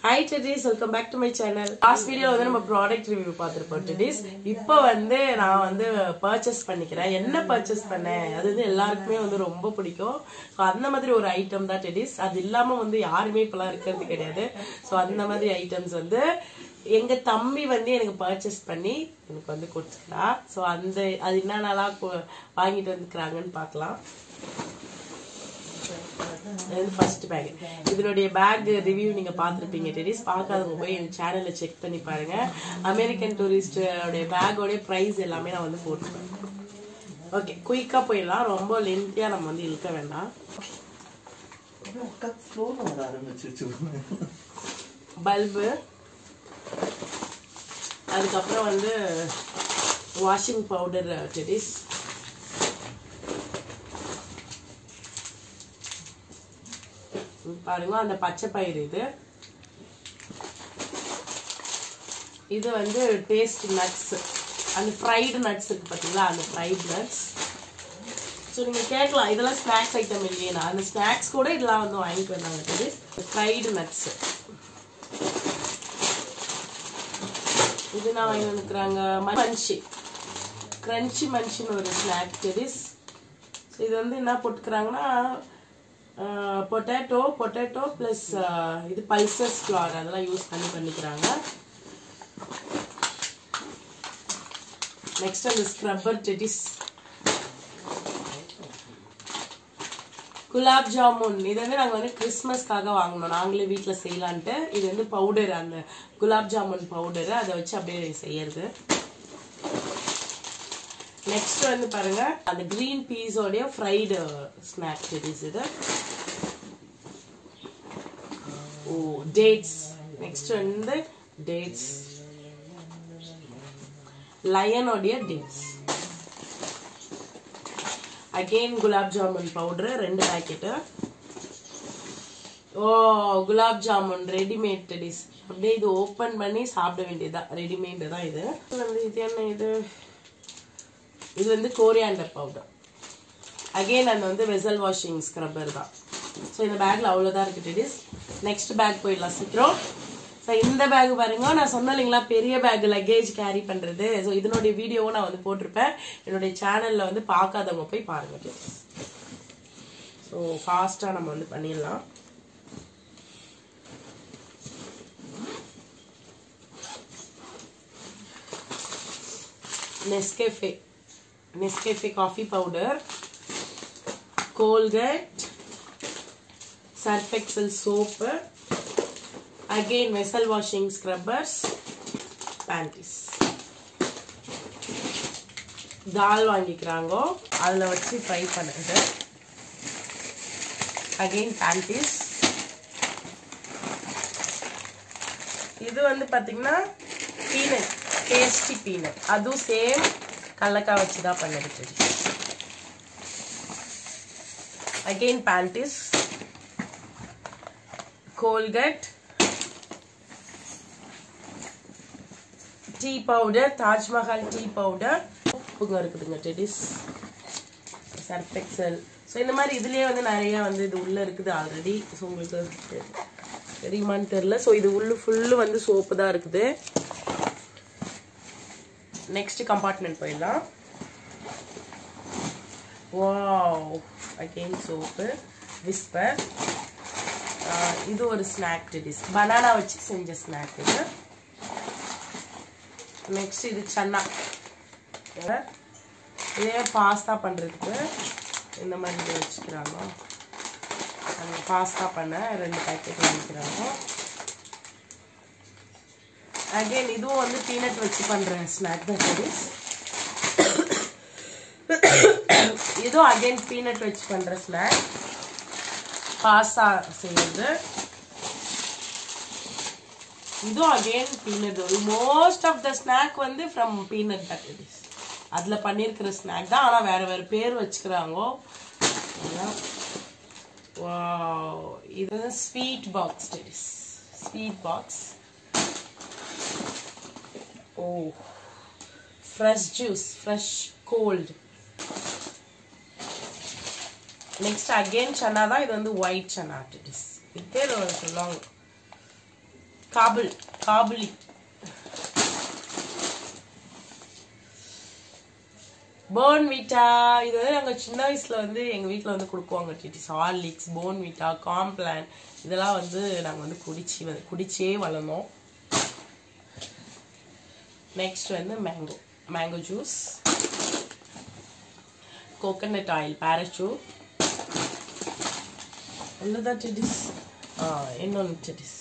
Hi toddies, welcome back to my channel. Last video வந்து நம்ம product review பார்த்திருப்போம் toddies. இப்போ வந்து நான் வந்து purchase பண்ணிக்கிறேன். என்ன purchase பண்ணேன்? அது வந்து எல்லாருக்குமே வந்து ரொம்ப பிடிக்கும். சோ அந்த மாதிரி ஒரு ஐட்டம் தான் toddies. அது இல்லாம வந்து யாருமே இப்பலாம் இருக்கிறது கிடையாது. சோ அந்த மாதிரி ஐட்டம்ஸ் வந்து எங்க தம்பி வந்து எனக்கு purchase பண்ணி எனக்கு வந்து கொடுத்துட்டா. சோ அந்த அது என்னென்னலாம் வாங்கிட்டு வந்துக்கறாங்கன்னு பார்க்கலாம். First bag. இதனுடைய bag review நீங்க பார்த்திருப்பீங்க toddies. பார்க்காதவங்க போய் இந்த சேனலை செக் பண்ணி பாருங்க. அமெரிக்கன் டூரிஸ்ட் உடைய பேக் உடைய பிரைஸ் எல்லாமே நான் வந்து போட்டுறேன். ஓகே, குயிக்கா போயிடலாம். ரொம்ப லென்த்தியா நம்ம வந்து இழுக்க வேண்டாம். பல்பு, அதுக்கப்புறம் வந்து வாஷிங் பவுடர் toddies. பாருங்க அந்த பச்சை பயிறு இது வந்து டேஸ்ட் நட்ஸ், அந்த ஃப்ரைடு நட்ஸ் இருக்கு பாத்தீங்களா, அந்த ஃப்ரைடு நட்ஸ். ஸோ நீங்க கேட்கலாம் இதெல்லாம் ஸ்நாக்ஸ் ஐட்டம் இல்லையே, அந்த ஸ்நாக்ஸ் கூட இதெல்லாம் வந்து வாங்கிட்டு வந்தாங்க. ஃப்ரைடு நட்ஸ் இது நான் வாங்கி வந்துக்கிறாங்க. மன்ச்சி கிரன்ச்சி மன்ச்சின்னு ஒரு ஸ்நாக் டெடிஸ். இது வந்து என்ன போட்டுக்கிறாங்கன்னா பொட்டேட்டோ பிளஸ் இது பல்சஸ் ஃப்ளார் அதெல்லாம் யூஸ் பண்ணிக்கிறாங்க. நெக்ஸ்ட் அந்த ஸ்க்ரப்பர் டெடிஸ். குலாப் ஜாமுன் இது வந்து நாங்கள் வந்து கிறிஸ்மஸ்க்காக வாங்கினோம், நாங்களே வீட்டில் செய்யலான்ட்டு. இது வந்து பவுடர், அந்த குலாப் ஜாமுன் பவுடரு, அதை வச்சு அப்படியே செய்யறது. நெக்ஸ்ட் வந்து பாருங்க அந்த கிரீன் பீஸோடைய ஃப்ரைடு ஸ்நாக் டெடிஸ். இது டேட்ஸ். நெக்ஸ்ட் வந்து டேட்ஸ், லயனோடைய dates. Again gulab jamun powder 2 packet. Gulab jamun readymade டெடிஸ். அப்படியே இது ஓபன் பண்ணி சாப்பிட வேண்டியதுதான், ரெடிமேட் தான் இது. இது என்ன இது வந்து கோரியாண்டர் பவுடர். அகெயின் அந்த வந்து வெசல் வாஷிங் ஸ்க்ரப்பர் தான். ஸோ இந்த பேக்ல அவ்வளோதான் இருக்கு டெடிஸ். நெக்ஸ்ட் பேக் போயிடலாம் சீக்கிரம். ஸோ இந்த பேக் பாருங்க, நான் சொன்னேன் இல்லைங்களா பெரிய பேக் லக்கேஜ் கேரி பண்றது. ஸோ இதனுடைய வீடியோவும் நான் வந்து போட்டிருப்பேன் என்னுடைய சேனல்ல, வந்து பார்க்காதவங்க போய் பாருங்க டெடிஸ். ஸோ ஃபாஸ்டா நம்ம வந்து பண்ணிடலாம். Nescafe coffee powder, Colgate, Surf Excel soap, again vessel washing scrubbers, பேண்டிஸ். தால் வாங்கிக்கிறாங்க, அதில் வச்சு ஃப்ரை பண்ணுறது. அகெயின் பேண்டிஸ். இது வந்து பார்த்தீங்கன்னா பீனட், டேஸ்டி பீனட், அதுவும் சேம் கடலக்காய் வச்சு தான் பண்ணிருக்கு. அகெயின் பேண்டிஸ், Colgate, tea powder, Taj Mahal tea powder, உப்புங்க இருக்குதுங்க டெடிஸ், சர்ஃப் எக்ஸல். ஸோ இந்த மாதிரி இதுலேயே வந்து நிறைய வந்து இது உள்ள இருக்குது ஆல்ரெடி. ஸோ உங்களுக்கு தெரியுமான்னு தெரியல. ஸோ இது உள்ள ஃபுல்லு வந்து சோப்பு தான் இருக்குது. நெக்ஸ்ட் கம்பார்ட்மெண்ட் போயிடலாம். Wow, again soap, whisper. இது ஒரு ஸ்நாக் டெடிஸ், பனானா வச்சு செஞ்ச ஸ்நாக் இது. நெக்ஸ்ட் இது சன்னா, இதே பாஸ்தா பண்றதுக்கு இந்த மாதிரி இது வச்சுக்கிறாங்க. அந்த பாஸ்தா பண்ண 2 பாக்கெட் வாங்கிக்கிறாங்க. அகெயின் இதுவும் வந்து பீனட் வச்சு பண்ற ஸ்நாக் தான் டெடிஸ். இதுவும் அகெயின் பீனட் வச்சு பண்ற ஸ்நாக், பாஸ்தா செய்யறது. இதுவும் again peanut. Most of the snack வந்து ஃப்ரம் பீனட் டெடிஸ். அதுல பண்ணிருக்கிற ஸ்நாக் தான், ஆனா வேற வேற பேர் வச்சுக்கிறாங்க. இது ஸ்வீட் பாக்ஸ் டெடிஸ், sweet box. Fresh juice, fresh cold. Next again சன்னா தான், இது வந்து ஒயிட் சன்னா. It is long. காபுலி. போன்விட்டா இது வந்து நாங்கள் சின்ன வயசுல வந்து எங்கள் வீட்டில் வந்து கொடுக்குவாங்க டிடிஸ். ஹார்லிக்ஸ், போன்விட்டா, காம்ப்ளான் இதெல்லாம் வந்து நாங்கள் வந்து குடிச்சே வளர்ந்தோம். நெக்ஸ்ட் வந்து mango juice, coconut oil, Parachute. அவ்வளோதான் டிடிஸ். இன்னொன்று டிடிஸ்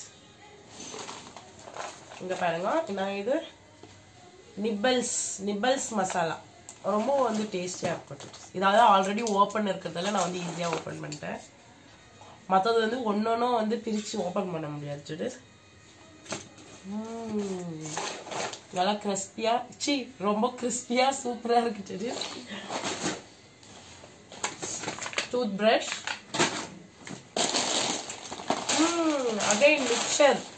இங்கே பாருங்க. நான் இது நிப்பல்ஸ் மசாலா ரொம்ப வந்து டேஸ்டியாக இருக்கும். இதாவது ஆல்ரெடி ஓப்பன் இருக்கிறதால நான் வந்து ஈஸியாக ஓப்பன் பண்ணிட்டேன். மற்றது வந்து ஒன்னொன்னும் வந்து பிரித்து ஓப்பன் பண்ண முடியாது. நல்லா கிறிஸ்பியாக ரொம்ப கிறிஸ்பியாக சூப்பராக இருக்குது. டூத் பிரஷ், அகைன்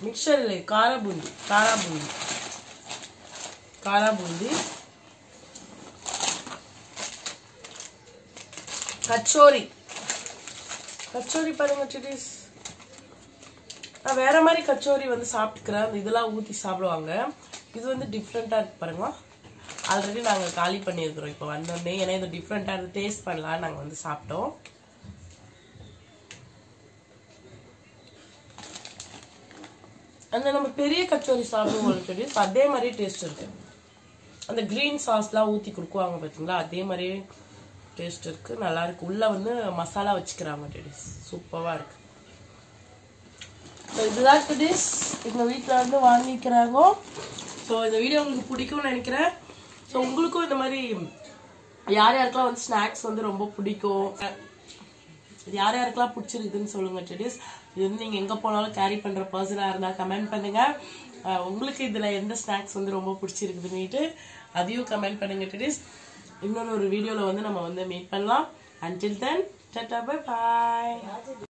மிக்சர் இல்லை, காரா பூந்தி, கச்சோரி பாருங்க சிட்டிஸ். நான் வேற மாதிரி கச்சோரி வந்து சாப்பிட்டுக்கிறேன். இதெல்லாம் ஊற்றி சாப்பிடுவாங்க. இது வந்து டிஃப்ரெண்ட்டாக இருக்கு பாருங்க. ஆல்ரெடி நாங்கள் காலி பண்ணியிருக்கிறோம் இப்போ வந்தோடனே. ஏன்னா இது டிஃப்ரெண்ட்டாக இருந்து டேஸ்ட் பண்ணலான்னு நாங்கள் வந்து சாப்பிட்டோம். அந்த நம்ம பெரிய கச்சோரி சாப்பிடுவோம் சிட்டிஸ், அதே மாதிரி டேஸ்ட் இருக்கு. அந்த கிரீன் சாஸ்லாம் ஊற்றி கொடுக்குவாங்க பார்த்தீங்களா, அதே மாதிரியே டேஸ்ட் இருக்கு. நல்லா இருக்கு. உள்ள வந்து மசாலா வச்சுக்கிறாங்க டிடிஸ். சூப்பராக இருக்கு. இதுதான் டிடிஸ் எங்கள் வீட்டில் வந்து வாங்கிக்கிறாங்க. ஸோ இந்த வீடியோ உங்களுக்கு பிடிக்கும்னு நினைக்கிறேன். ஸோ உங்களுக்கும் இந்த மாதிரி யார் யாருக்கெல்லாம் வந்து ஸ்நாக்ஸ் வந்து ரொம்ப பிடிக்கும், யார் யாருக்கெல்லாம் பிடிச்சிருக்குதுன்னு சொல்லுங்க டிடிஸ். இது வந்து நீங்கள் எங்கே போனாலும் கேரி பண்ணுற பர்சனாக இருந்தால் கமெண்ட் பண்ணுங்க. உங்களுக்கு இதில் எந்த ஸ்நாக்ஸ் வந்து ரொம்ப பிடிச்சிருக்குதுன்னுட்டு அதையும் கமெண்ட் பண்ணுங்க டிடிஸ். இன்னொரு வீடியோவில் வந்து நம்ம வந்து மீட் பண்ணலாம். Until then, tata, bye bye.